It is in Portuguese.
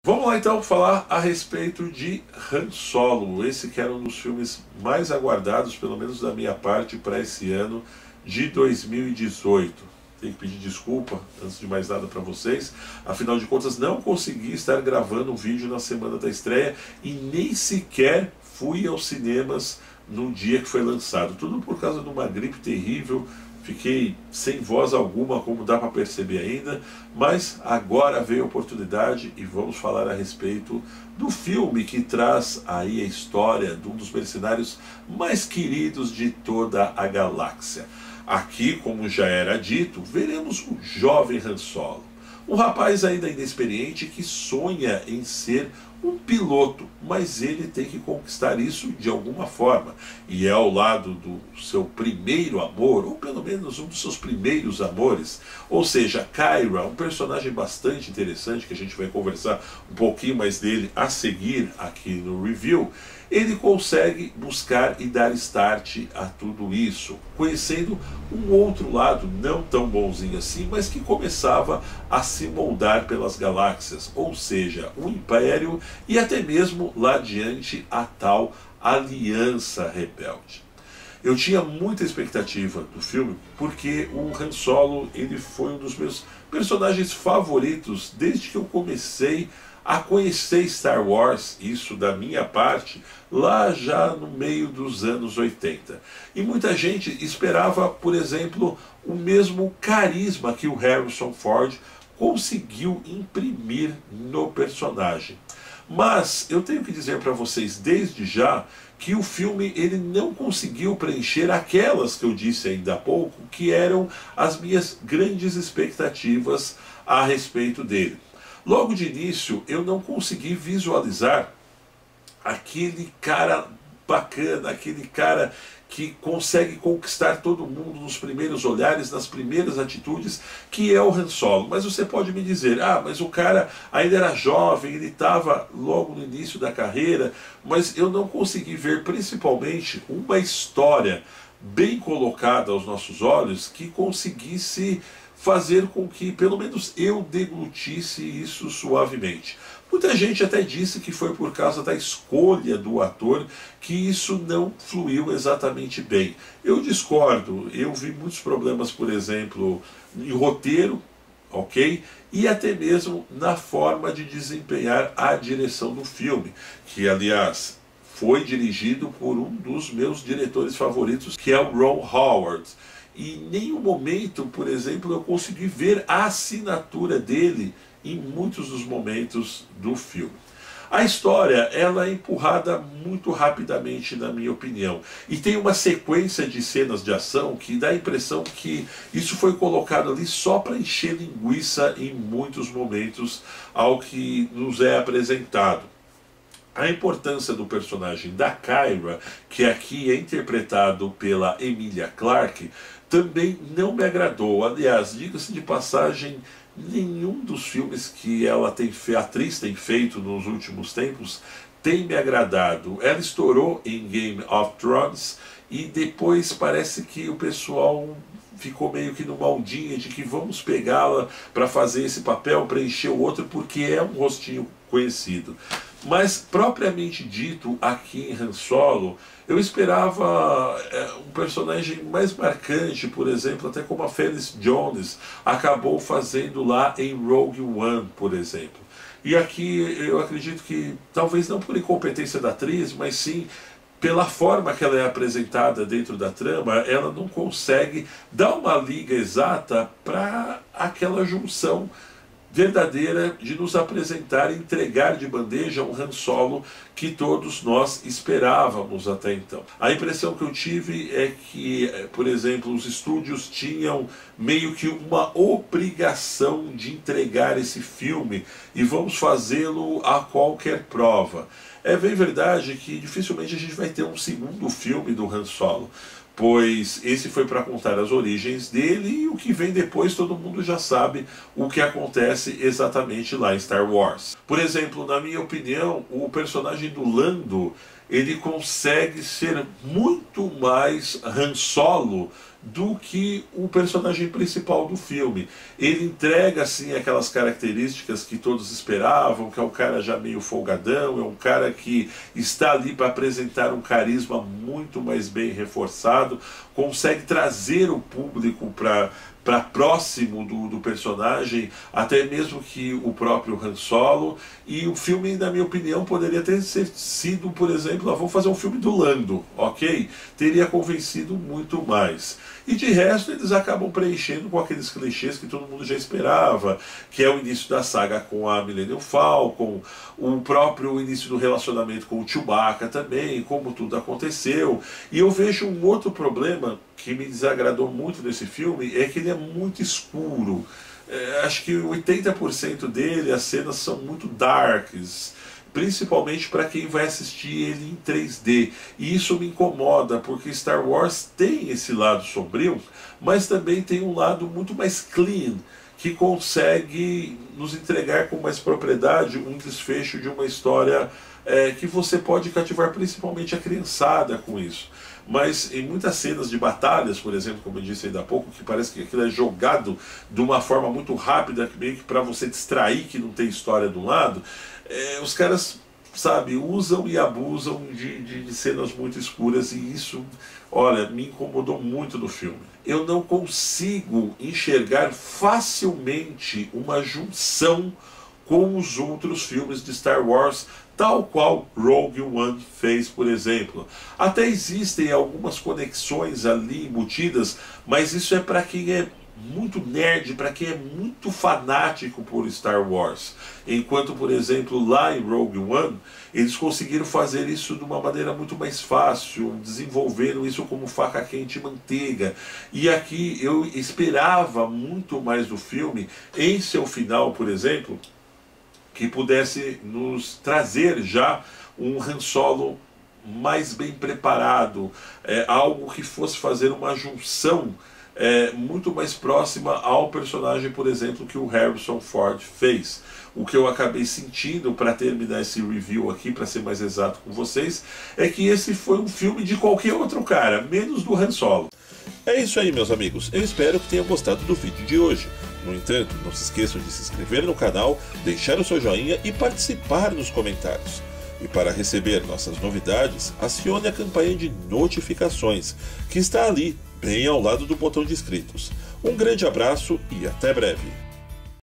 Vamos lá então falar a respeito de Han Solo, esse que era um dos filmes mais aguardados, pelo menos da minha parte, para esse ano de 2018. Tenho que pedir desculpa, antes de mais nada, para vocês. Afinal de contas, não consegui estar gravando um vídeo na semana da estreia e nem sequer fui aos cinemas no dia que foi lançado. Tudo por causa de uma gripe terrível. Fiquei sem voz alguma, como dá para perceber ainda, mas agora veio a oportunidade e vamos falar a respeito do filme que traz aí a história de um dos mercenários mais queridos de toda a galáxia. Aqui, como já era dito, veremos o jovem Han Solo, um rapaz ainda inexperiente que sonha em ser um piloto, mas ele tem que conquistar isso de alguma forma. E é ao lado do seu primeiro amor, ou pelo menos um dos seus primeiros amores, ou seja, Kyra, um personagem bastante interessante, que a gente vai conversar um pouquinho mais dele a seguir aqui no review. Ele consegue buscar e dar start a tudo isso, conhecendo um outro lado não tão bonzinho assim, mas que começava a se moldar pelas galáxias, ou seja, o Império e até mesmo lá adiante a tal Aliança Rebelde. Eu tinha muita expectativa do filme porque o Han Solo ele foi um dos meus personagens favoritos desde que eu comecei a conhecer Star Wars, isso da minha parte, lá já no meio dos anos 80. E muita gente esperava, por exemplo, o mesmo carisma que o Harrison Ford conseguiu imprimir no personagem. Mas eu tenho que dizer para vocês desde já que o filme ele não conseguiu preencher aquelas que eu disse ainda há pouco, que eram as minhas grandes expectativas a respeito dele. Logo de início, eu não consegui visualizar aquele cara bacana, aquele cara que consegue conquistar todo mundo nos primeiros olhares, nas primeiras atitudes, que é o Han Solo. Mas você pode me dizer, mas o cara ainda era jovem, ele estava logo no início da carreira, mas eu não consegui ver principalmente uma história bem colocada aos nossos olhos que conseguisse fazer com que, pelo menos eu deglutisse isso suavemente. Muita gente até disse que foi por causa da escolha do ator que isso não fluiu exatamente bem. Eu discordo, eu vi muitos problemas, por exemplo, em roteiro, ok? E até mesmo na forma de desempenhar a direção do filme, que aliás foi dirigido por um dos meus diretores favoritos, que é o Ron Howard. E em nenhum momento, por exemplo, eu consegui ver a assinatura dele em muitos dos momentos do filme. A história ela é empurrada muito rapidamente, na minha opinião. E tem uma sequência de cenas de ação que dá a impressão que isso foi colocado ali só para encher linguiça em muitos momentos ao que nos é apresentado. A importância do personagem da Kyra, que aqui é interpretado pela Emilia Clarke, também não me agradou. Aliás, diga-se de passagem, nenhum dos filmes que a atriz tem feito nos últimos tempos tem me agradado. Ela estourou em Game of Thrones e depois parece que o pessoal ficou meio que numa ondinha de que vamos pegá-la para fazer esse papel, preencher o outro, porque é um rostinho conhecido. Mas, propriamente dito, aqui em Han Solo, eu esperava um personagem mais marcante, por exemplo, até como a Felicity Jones acabou fazendo lá em Rogue One, por exemplo. E aqui eu acredito que, talvez não por incompetência da atriz, mas sim pela forma que ela é apresentada dentro da trama, ela não consegue dar uma liga exata para aquela junção verdadeira de nos apresentar e entregar de bandeja um Han Solo que todos nós esperávamos até então. A impressão que eu tive é que, por exemplo, os estúdios tinham meio que uma obrigação de entregar esse filme e vamos fazê-lo a qualquer prova. É bem verdade que dificilmente a gente vai ter um segundo filme do Han Solo, pois esse foi para contar as origens dele e o que vem depois todo mundo já sabe o que acontece exatamente lá em Star Wars. Por exemplo, na minha opinião, o personagem do Lando, ele consegue ser muito mais Han Solo do que o personagem principal do filme. Ele entrega assim aquelas características que todos esperavam, que é um cara já meio folgadão, é um cara que está ali para apresentar um carisma muito mais bem reforçado, consegue trazer o público para próximo do personagem, até mesmo que o próprio Han Solo. E o filme, na minha opinião, poderia ter sido, por exemplo, vamos fazer um filme do Lando, ok? Teria convencido muito mais. E de resto eles acabam preenchendo com aqueles clichês que todo mundo já esperava, que é o início da saga com a Millennium Falcon, o próprio início do relacionamento com o Chewbacca também, como tudo aconteceu. E eu vejo um outro problema que me desagradou muito nesse filme, é que ele é muito escuro. Acho que 80% dele, as cenas são muito darks, principalmente para quem vai assistir ele em 3D. E isso me incomoda, porque Star Wars tem esse lado sombrio, mas também tem um lado muito mais clean, que consegue nos entregar com mais propriedade um desfecho de uma história que você pode cativar principalmente a criançada com isso. Mas em muitas cenas de batalhas, por exemplo, como eu disse ainda há pouco, que parece que aquilo é jogado de uma forma muito rápida, meio que para você distrair que não tem história de um lado, os caras, sabe, usam e abusam de cenas muito escuras, e isso, olha, me incomodou muito no filme. Eu não consigo enxergar facilmente uma junção com os outros filmes de Star Wars, tal qual Rogue One fez, por exemplo. Até existem algumas conexões ali embutidas, mas isso é para quem é muito nerd, para quem é muito fanático por Star Wars. Enquanto, por exemplo, lá em Rogue One, eles conseguiram fazer isso de uma maneira muito mais fácil, desenvolveram isso como faca quente e manteiga. E aqui eu esperava muito mais do filme, em seu final, por exemplo, que pudesse nos trazer já um Han Solo mais bem preparado, algo que fosse fazer uma junção muito mais próxima ao personagem, por exemplo, que o Harrison Ford fez. O que eu acabei sentindo, para terminar esse review aqui, para ser mais exato com vocês, é que esse foi um filme de qualquer outro cara, menos do Han Solo. É isso aí, meus amigos. Eu espero que tenham gostado do vídeo de hoje. No entanto, não se esqueçam de se inscrever no canal, deixar o seu joinha e participar nos comentários. E para receber nossas novidades, acione a campanha de notificações, que está ali, bem ao lado do botão de inscritos. Um grande abraço e até breve!